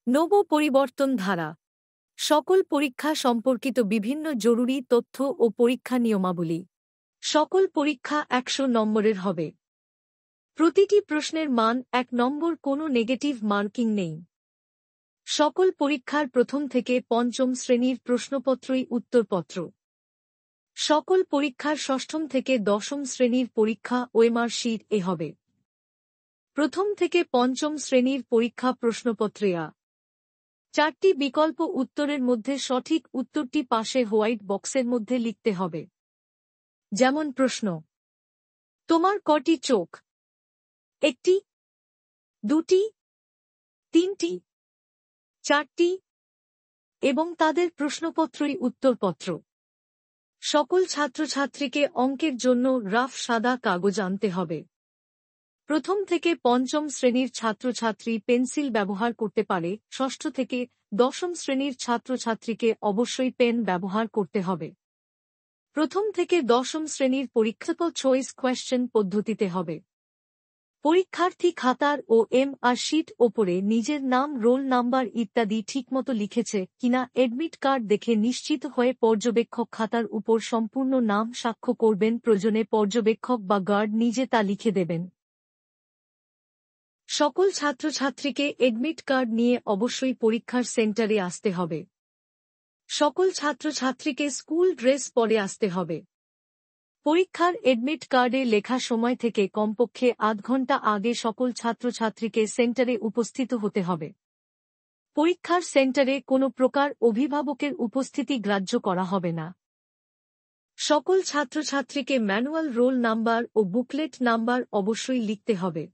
নব পরিবর্তন ধারা সকল পরীক্ষা সম্পর্কিত বিভিন্ন জরুরি তথ্য ও পরীক্ষা নিয়মাবলী। সকল পরীক্ষা 100 নম্বরের হবে। প্রতিটি প্রশ্নের মান 1 নম্বর, কোনো নেগেটিভ মার্কিং নেই। সকল পরীক্ষার প্রথম থেকে পঞ্চম শ্রেণীর প্রশ্নপত্রই উত্তরপত্র। সকল পরীক্ষার ষষ্ঠম থেকে দশম শ্রেণীর পরীক্ষা ওএমআর শীট এ হবে। প্রথম থেকে পঞ্চম শ্রেণীর পরীক্ষা প্রশ্নপত্রে আ 4টি বিকল্প উত্তরের মধ্যে সঠিক উত্তরটি পাশে হোয়াইট বক্সের মধ্যে লিখতে হবে। যেমন প্রশ্ন: তোমার কটি চোখ? 1টি, 2টি, 3টি, 4টি, এবং তাদের প্রশ্নপত্রই উত্তরপত্র। সকল ছাত্রছাত্রীকে অঙ্কের জন্য রাফ সাদা কাগজ আনতে হবে। প্রথম থেকে পঞ্চম শ্রেণীর ছাত্রছাত্রী পেন্সিল ব্যবহার করতে পারে, ষষ্ঠ থেকে দশম শ্রেণীর ছাত্রছাত্রীকে অবশ্যই পেন ব্যবহার করতে হবে। প্রথম থেকে দশম শ্রেণীর পরীক্ষা চয়েস কোয়েশ্চেন পদ্ধতিতে হবে। পরীক্ষার্থী খাতার ও এমআর শীট ওপরে নিজের নাম, রোল নাম্বার ইত্যাদি ঠিকমতো লিখেছে কিনা এডমিট কার্ড দেখে নিশ্চিত হয়ে পর্যবেক্ষক খাতার উপর সম্পূর্ণ নাম সাক্ষ্য করবেন। প্রয়োজনে পর্যবেক্ষক বা গার্ড নিজে তা লিখে দেবেন। সকল ছাত্রছাত্রীকে এডমিট কার্ড নিয়ে অবশ্যই পরীক্ষার সেন্টারে আসতে হবে। সকল ছাত্রছাত্রীকে স্কুল ড্রেস পরে আসতে হবে। পরীক্ষার এডমিট কার্ডে লেখা সময় থেকে কমপক্ষে আধ ঘণ্টা আগে সকল ছাত্রছাত্রীকে সেন্টারে উপস্থিত হতে হবে। পরীক্ষার সেন্টারে কোনো প্রকার অভিভাবকের উপস্থিতি গ্রাহ্য করা হবে না। সকল ছাত্রছাত্রীকে ম্যানুয়াল রোল নাম্বার ও বুকলেট নাম্বার অবশ্যই লিখতে হবে।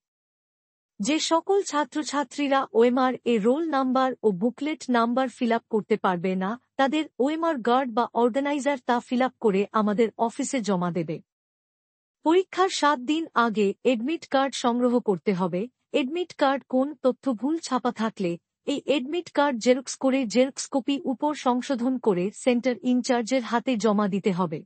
যে সকল ছাত্রছাত্রীরা ওএমআর এ রোল নাম্বার ও বুকলেট নাম্বার ফিল করতে পারবে না, তাদের ওএমআর গার্ড বা অর্গানাইজার তা ফিল করে আমাদের অফিসে জমা দেবে। পরীক্ষার 7 দিন আগে এডমিট কার্ড সংগ্রহ করতে হবে। এডমিট কার্ড কোন তথ্য ভুল ছাপা থাকলে এই এডমিট কার্ড জেরক্স করে জেরক্স কপি উপর সংশোধন করে সেন্টার ইনচার্জের হাতে জমা দিতে হবে।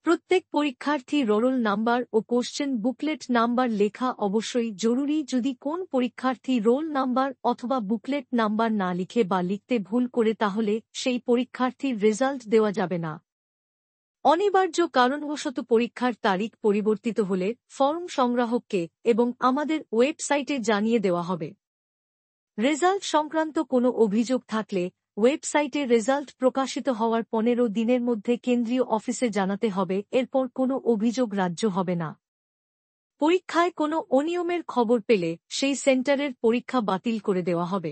প্রত্যেক পরীক্ষার্থী রোল নাম্বার ও কোশ্চেন বুকলেট নাম্বার লেখা অবশ্যই জরুরি। যদি কোন পরীক্ষার্থী রোল নাম্বার অথবা বুকলেট নাম্বার না লিখে বা লিখতে ভুল করে তাহলে সেই পরীক্ষার্থীর রেজাল্ট দেওয়া যাবে না। অনিবার্য কারণবশত পরীক্ষার তারিখ পরিবর্তিত হলে ফর্ম সংগ্রাহককে এবং আমাদের ওয়েবসাইটে জানিয়ে দেওয়া হবে। রেজাল্ট সংক্রান্ত কোনো অভিযোগ থাকলে ওয়েবসাইটে রেজাল্ট প্রকাশিত হওয়ার 15 দিনের মধ্যে কেন্দ্রীয় অফিসে জানাতে হবে। এরপর কোনো অভিযোগ গ্রাহ্য হবে না। পরীক্ষায় কোনো অনিয়মের খবর পেলে সেই সেন্টারের পরীক্ষা বাতিল করে দেওয়া হবে।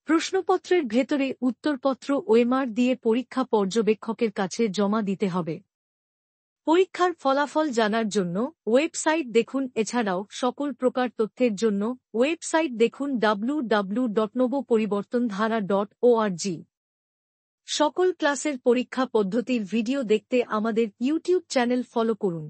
প্রশ্নপত্রের ভেতরে উত্তরপত্র ওএমআর দিয়ে পরীক্ষা পর্যবেক্ষকের কাছে জমা দিতে হবে। পরীক্ষার ফলাফল জানার জন্য ওয়েবসাইট দেখুন। এছাড়াও সকল প্রকার তথ্যের জন্য ওয়েবসাইট দেখুন www.noboporibortondhara.org। সকল ক্লাসের পরীক্ষা পদ্ধতির ভিডিও দেখতে আমাদের ইউটিউব চ্যানেল ফলো করুন।